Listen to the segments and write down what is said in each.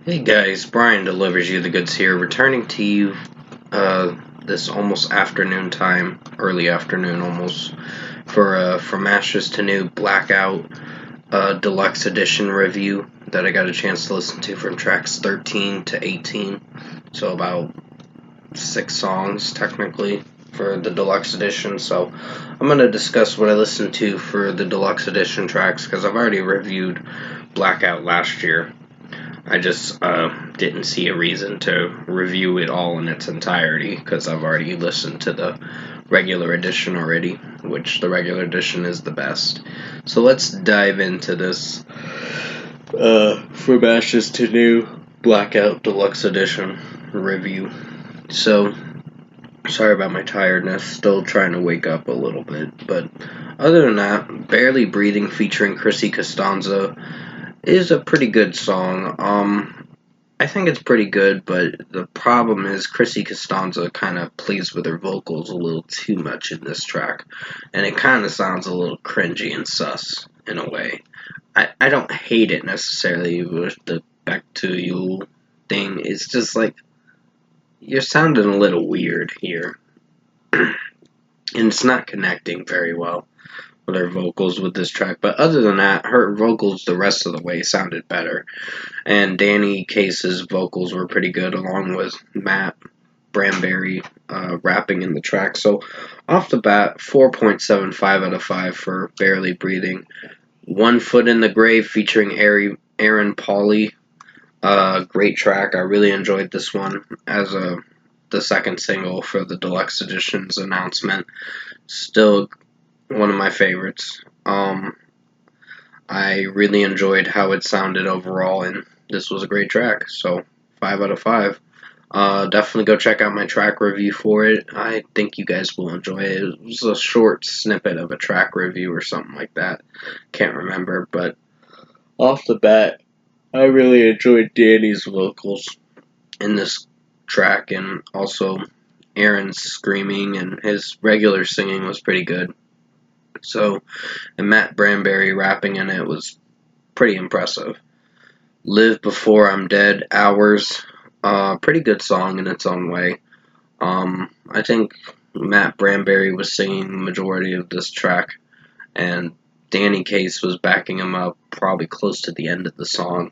Hey guys, Brian delivers you the goods here, returning to you this almost afternoon time, early afternoon almost, for From Ashes to New Blackout Deluxe Edition review that I got a chance to listen to from tracks 13 to 18. So about 6 songs technically for the Deluxe Edition. So I'm going to discuss what I listened to for the Deluxe Edition tracks because I've already reviewed Blackout last year. I just didn't see a reason to review it all in its entirety because I've already listened to the regular edition already, which the regular edition is the best. So let's dive into this From Ashes to New Blackout Deluxe Edition review. So, sorry about my tiredness, still trying to wake up a little bit, but other than that, Barely Breathing featuring Chrissy Costanza is a pretty good song. I think it's pretty good, but the problem is Chrissy Costanza kind of plays with her vocals a little too much in this track, and it kind of sounds a little cringy and sus in a way. I don't hate it necessarily with the Back to You thing. It's just like you're sounding a little weird here, and it's not connecting very well with her vocals with this track. But other than that, her vocals the rest of the way sounded better. And Danny Case's vocals were pretty good, along with Matt Branberry rapping in the track. So, off the bat, 4.75 out of 5 for Barely Breathing. One Foot in the Grave featuring Aaron Pauley. Great track. I really enjoyed this one as the second single for the Deluxe Edition's announcement. Still one of my favorites. I really enjoyed how it sounded overall, and this was a great track. So, 5 out of 5. Definitely go check out my track review for it. I think you guys will enjoy it. It was a short snippet of a track review or something like that. Can't remember, but off the bat, I really enjoyed Danny's vocals in this track, and also Aaron's screaming and his regular singing was pretty good. So, and Matt Branberry rapping in it was pretty impressive. Live Before I'm Dead, Hours, pretty good song in its own way. I think Matt Branberry was singing the majority of this track, and Danny Case was backing him up probably close to the end of the song.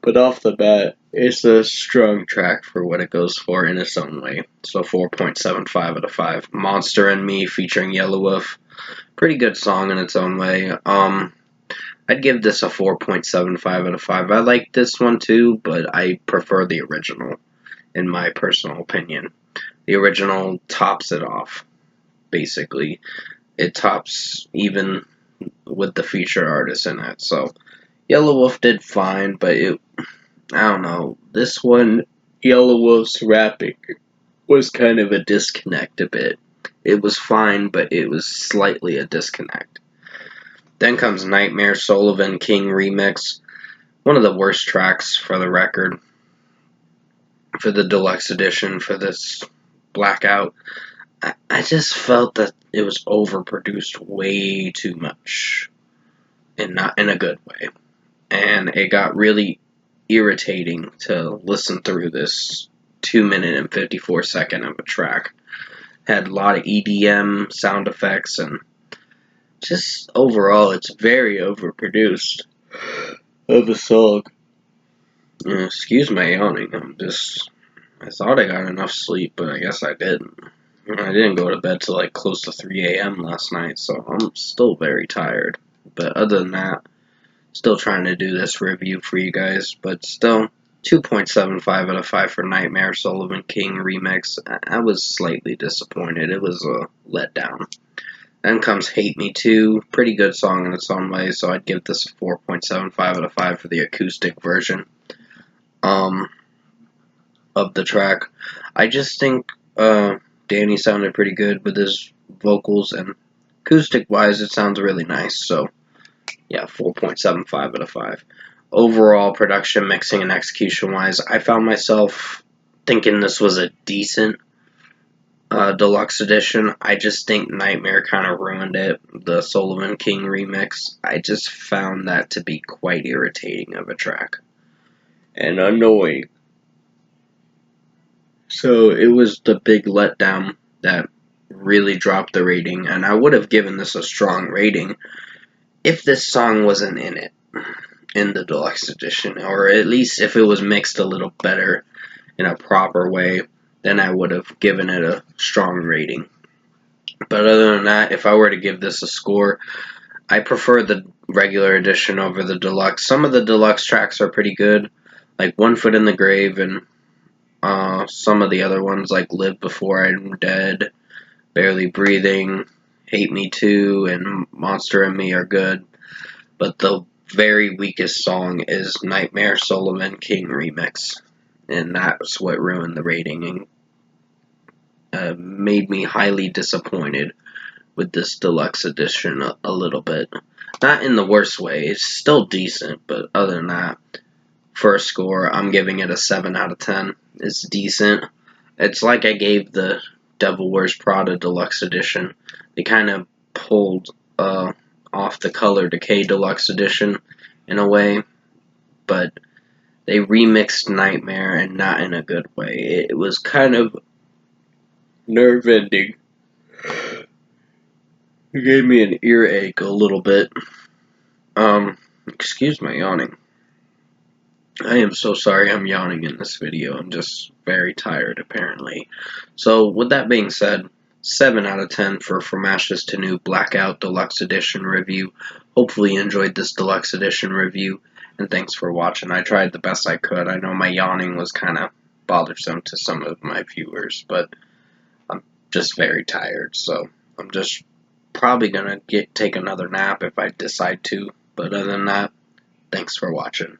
But off the bat, it's a strong track for what it goes for in its own way. So 4.75 out of 5. Monster and Me featuring Yellow Wolf. Pretty good song in its own way. I'd give this a 4.75 out of 5. I like this one too, but I prefer the original, in my personal opinion. The original tops it off, basically. It tops even with the featured artist in it. So, Yellow Wolf did fine, but I don't know. This one, Yellow Wolf's rapping was kind of a disconnect a bit. It was fine, but it was slightly a disconnect. Then comes Nightmare Sullivan King Remix. One of the worst tracks for the record. For the deluxe edition, for this Blackout. I just felt that it was overproduced way too much. And not in a good way. And it got really irritating to listen through this 2 minute and 54-second of a track. Had a lot of EDM sound effects, and just overall, it's very overproduced of a song. Excuse my yawning. I thought I got enough sleep, but I guess I didn't. I didn't go to bed till like close to 3 a.m. last night, so I'm still very tired. But other than that, still trying to do this review for you guys, but still, 2.75 out of 5 for Nightmare Sullivan King Remix. I was slightly disappointed. It was a letdown. Then comes Hate Me Too. Pretty good song in its own way, so I'd give this a 4.75 out of 5 for the acoustic version of the track. I just think Danny sounded pretty good with his vocals, and acoustic-wise, it sounds really nice, so yeah, 4.75 out of 5. Overall, production, mixing, and execution-wise, I found myself thinking this was a decent deluxe edition. I just think Nightmare kind of ruined it. The Sullivan King remix, I just found that to be quite irritating of a track. and annoying. So it was the big letdown that really dropped the rating, and I would have given this a strong rating if this song wasn't in it, in the deluxe edition, or at least if it was mixed a little better in a proper way, then I would have given it a strong rating. But other than that, if I were to give this a score, I prefer the regular edition over the deluxe. Some of the deluxe tracks are pretty good, like One Foot in the Grave, and some of the other ones like Live Before I'm Dead, Barely Breathing, Hate Me Too, and Monster in Me are good. But the very weakest song is Nightmare Solomon King Remix. And that's what ruined the rating and made me highly disappointed with this deluxe edition a little bit. Not in the worst way, it's still decent, but other than that, for a score, I'm giving it a 7 out of 10. It's decent. It's like I gave the Devil Wears Prada Deluxe Edition. They kind of pulled off the Color Decay Deluxe Edition in a way, but they remixed Nightmare and not in a good way. It was kind of nerve-ending. It gave me an earache a little bit. Excuse my yawning. I am so sorry I'm yawning in this video. I'm just very tired, apparently. So, with that being said, 7 out of 10 for From Ashes to New Blackout Deluxe Edition review. Hopefully you enjoyed this Deluxe Edition review, and thanks for watching. I tried the best I could. I know my yawning was kind of bothersome to some of my viewers, but I'm just very tired, so I'm just probably gonna take another nap if I decide to. But other than that, thanks for watching.